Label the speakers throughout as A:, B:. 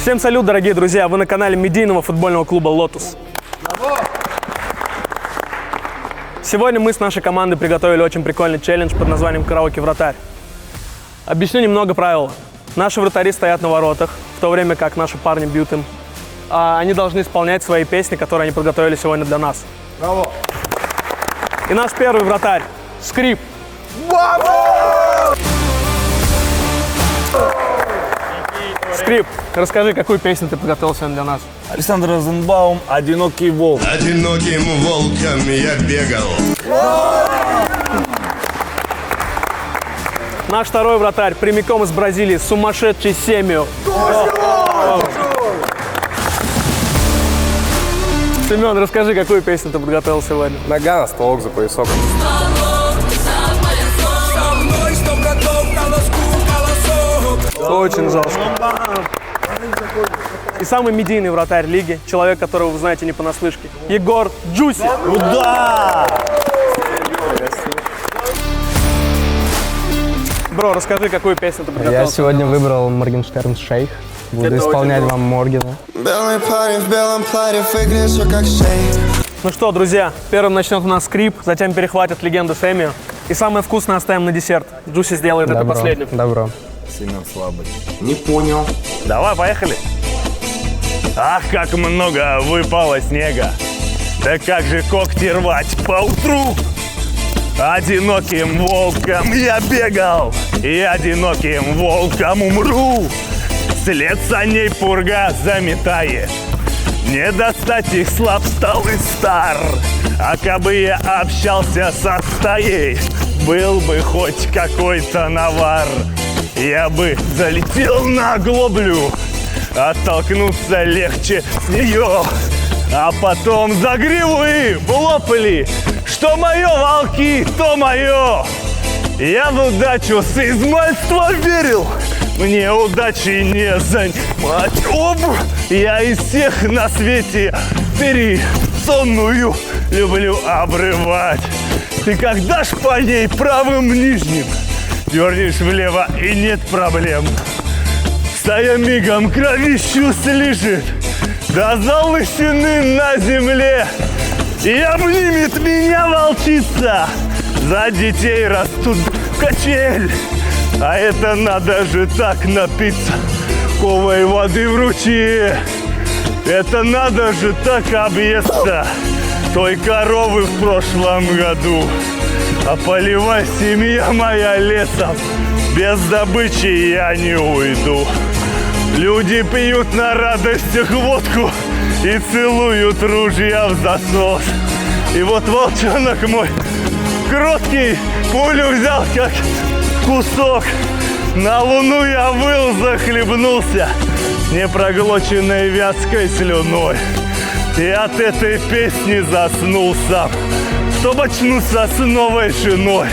A: Всем салют, дорогие друзья! Вы на канале медийного футбольного клуба «Лотус». Сегодня мы с нашей командой приготовили очень прикольный челлендж под названием «Караоке-вратарь». Объясню немного правил. Наши вратари стоят на воротах, в то время как наши парни бьют им. Они должны исполнять свои песни, которые они подготовили сегодня для нас.
B: Браво!
A: И наш первый вратарь – Скрип. Скрип, расскажи, какую песню ты подготовил сегодня для нас?
C: Александр Розенбаум «Одинокий волк».
D: Одиноким волком я бегал.
A: Наш второй вратарь прямиком из Бразилии, сумасшедший Семью. Семен, расскажи, какую песню ты подготовил сегодня?
B: Нагана, стволок за поясок.
A: Очень жестко. И самый медийный вратарь лиги, человек, которого вы знаете не понаслышке, Егор Джуси.
C: Куда?
A: Бро, расскажи, какую песню ты подготовил?
E: Я сегодня выбрал Моргенштерн «Шейх». Буду
A: Это
E: исполнять
A: очень
E: вам Моргена.
D: Белый парень в белом платье выглядишь как шейх.
A: Ну что, друзья, первым начнет у нас Скрип, затем перехватит легенду Сэмми. И самое вкусное оставим на десерт. Джуси сделает это
E: Добро,
A: последним.
E: добро.
C: Семен слабый.
B: Не понял.
C: Давай, поехали. Ах, как много выпало снега. Да как же когти рвать поутру. Одиноким волком я бегал, и одиноким волком умру. След саней пурга заметает, не достать их слаб стал и стар. А кабы я общался со стаей, был бы хоть какой-то навар. Я бы залетел на глоблю, оттолкнуться легче с нее, а потом за гриву и влопали. Что мое, волки, то мое. Я в удачу с измальства верил, мне удачи не занимать. Я из всех на свете сонную люблю обрывать. Ты как дашь по ней правым нижним, дернешь влево и нет проблем. Стая мигом кровищу слижет до залысины на земле. И обнимет меня волчица, за детей растут качель. А это надо же так напиться ковой воды в ручье. Это надо же так объесться той коровы в прошлом году. А поливай, семья моя, лесом, без добычи я не уйду. Люди пьют на радостях водку и целуют ружья в засос. И вот волчонок мой кроткий пулю взял как кусок. На луну я выл, захлебнулся непроглоченной вязкой слюной. И от этой песни заснул сам, чтобы очнуться с новой женой.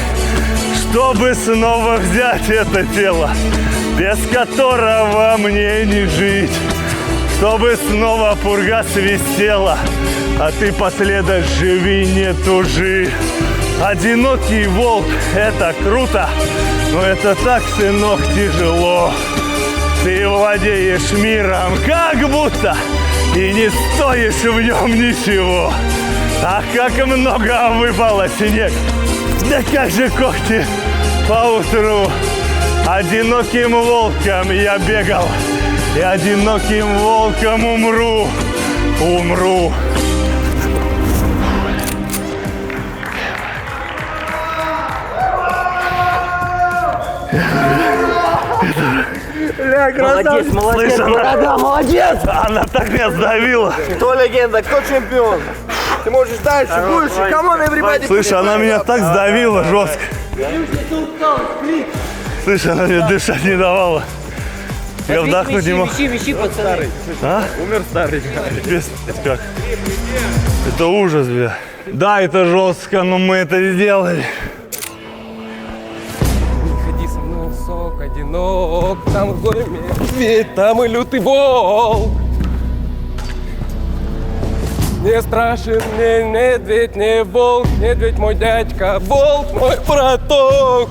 C: Чтобы снова взять это тело, без которого мне не жить. Чтобы снова пурга свистела, а ты последок живи, не тужи. Одинокий волк – это круто, но это так, сынок, тяжело. Ты владеешь миром как будто и не стоишь в нем ничего. Ах, как много выпало снег, да как же когти поутру. Одиноким волком я бегал, и одиноким волком умру.
F: Молодец, молодец,
C: Слышь,
F: борода, молодец!
C: Она так меня сдавила.
F: Кто легенда, кто чемпион? Ты можешь дальше, больше, камон, everybody!
C: Слышь, она меня так сдавила жестко. Слышь, она мне дышать не давала. Я вдохнуть не мог.
F: Вещи, пацаны.
C: А?
B: Умер старый.
C: Пипец, как? Это ужас, бля. Да, это жестко, но мы это сделали.
G: Ходи со мной, сок, одинок, там в горе медведь, там и лютый волк. Не страшен мне медведь, не волк, медведь мой дядька, волк мой браток.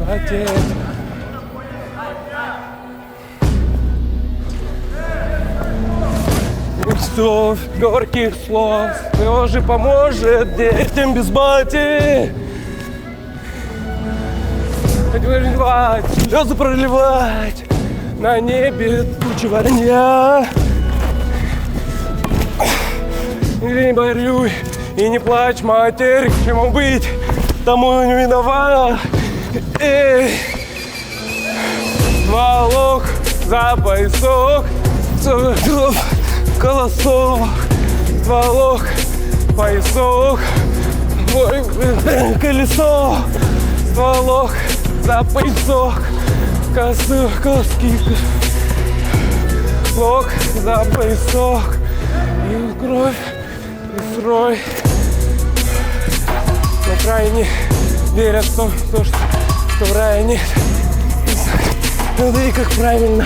G: Отец, часов, горьких слов. Кто же поможет детям без бати? Проливать, слезы проливать, на небе тучи воронья. Не горюй и не плачь, матерь, к чему быть, тому не виноват. Эй, волок за поясок, колосок, волок, поясок, колесо, волок за поясок, колоски, волок за поясок, и кровь, и срой. На крайне верят в то, что в рае нет. Да и как правильно,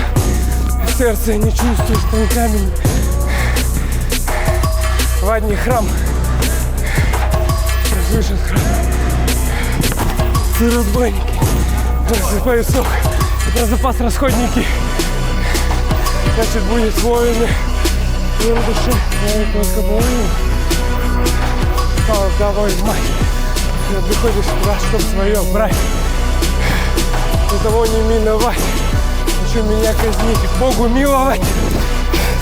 G: сердце не чувствует, что не камень. В одни храм, разрушен храм. Ты разбойники, про поясок, про запас расходники. Значит, будет воины, в душе, только воин. Стало головой в мать. Приходишь туда, чтоб свое брать. Никого не миновать. Хочу меня казнить, Богу миловать.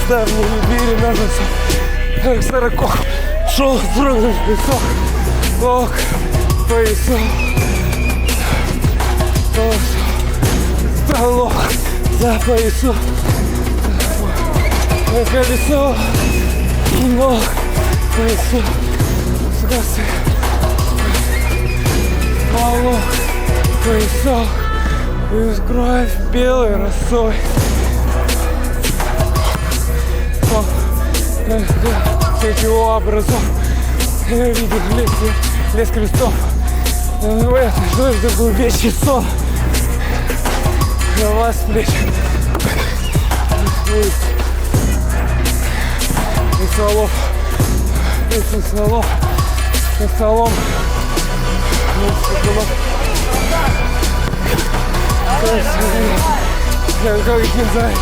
G: Ставни двери на засов. Сороков шел с другом песок. Лок, поясок. Столок за поясок. Колесо. Лок, поясок. Скосы. Волок, поясок. И кровь белой росой. Всех его образов. Я видел лес крестов. Что это был вещий сон. На вас плечи. И стволов. И стволов. И столом. Как кинзай,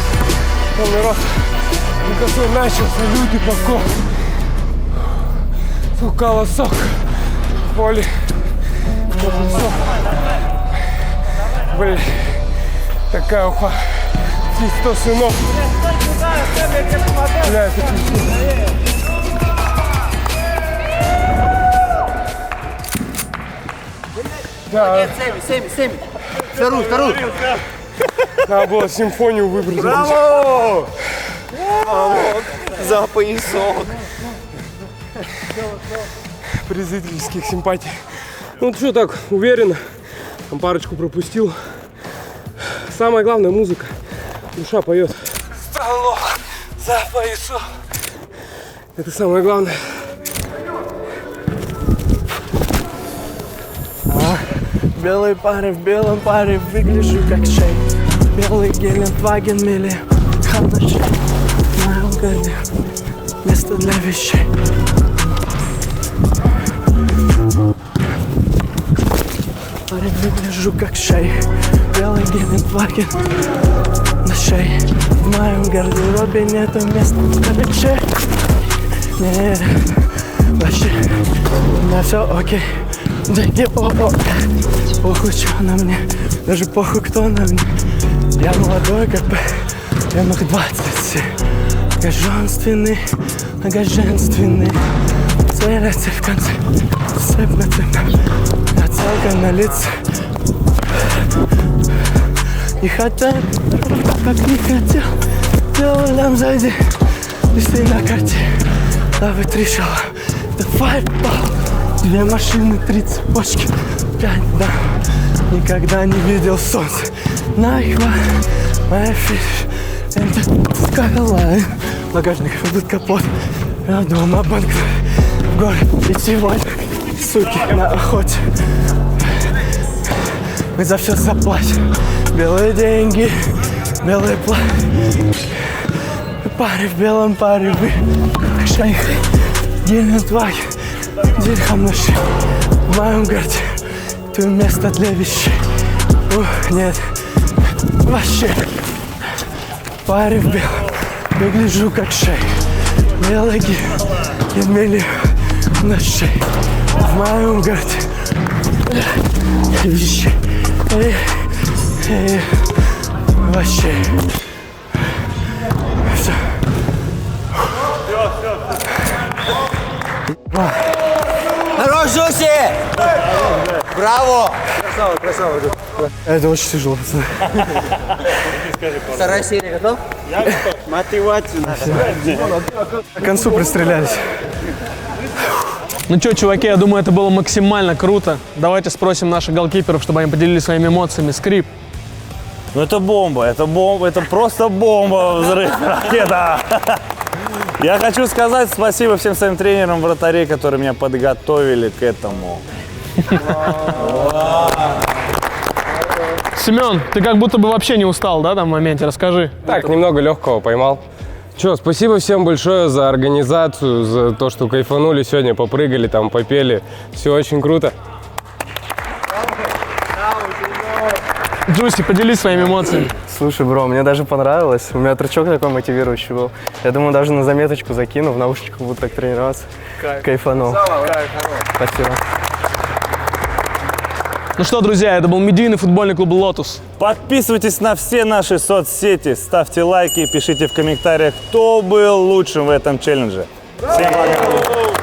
G: полный рот, и косой начался лютый покой. Колосок, боли, колосок. Блин, такая уха, 100 сынов. Бля, это пиздец. Да.
F: Семи. Вторую.
G: Надо было симфонию выбрать.
F: Браво! За поясок.
G: При зрительских симпатий. Ну что так, уверенно. Там парочку пропустил. Самое главное — музыка. Душа поет. Столок за поясок. Это самое главное.
A: Белый парень в белом паре, выгляжу как шейх. Белый Гелендваген мили, ханашей. В моем годе место для вещей. Парень, выгляжу как шейх. Белый Гелендваген на шее. В моем гардеробе нету места для вещей. Нет, вообще, у меня все окей. Деньги, похуй, что на мне, даже похуй, кто на мне. Я молодой, как бы, прямых 27. Многоженственный, целятся в конце, цепь, оценка на лице. Не хотел, как не хотел, делал нам сзади, листы на карте, лавы трещала, давай, пал. 2 машины, 3 цепочки, 5, да. Никогда не видел солнца. Нахва, моя фиш, это скала. Багажник, тут капот. Я дома банк, в горы. И сегодня, суки, на охоте. Мы за все заплатим. Белые деньги, белый плащ. Парень в белом паре, вы шейх. Гелендваген. Дирхам на шее, в моем городе, ты место для вещей. Нет, вообще. Парень в белом, выгляжу как шейх. Мелоги имели ночи в моем городе. Вещи. Вообще. Все.
F: Хорош, Жуси! Браво!
A: Это очень тяжело, пацаны.
F: Вторая серия готов? Мотивацию надо.
A: К концу пристрелялись. Ну что, чуваки, я думаю, это было максимально круто. Давайте спросим наших голкиперов, чтобы они поделились своими эмоциями. Скрип.
C: Ну это бомба, это просто бомба, взрыв, ракета. Я хочу сказать спасибо всем своим тренерам вратарей, которые меня подготовили к этому.
A: Семен, ты как будто бы вообще не устал, да, там в моменте? Расскажи.
G: Так, немного легкого поймал. Че, спасибо всем большое за организацию, за то, что кайфанули сегодня, попрыгали, там, попели. Все очень круто.
A: Джуси, поделись своими эмоциями.
E: Слушай, бро, мне даже понравилось. У меня трючок такой мотивирующий был. Я думаю, даже на заметочку закину, в наушниках буду так тренироваться. Кайфанул. Спасибо.
A: Ну что, друзья, это был медийный футбольный клуб «Лотус».
C: Подписывайтесь на все наши соцсети, ставьте лайки, пишите в комментариях, кто был лучшим в этом челлендже. Всем пока!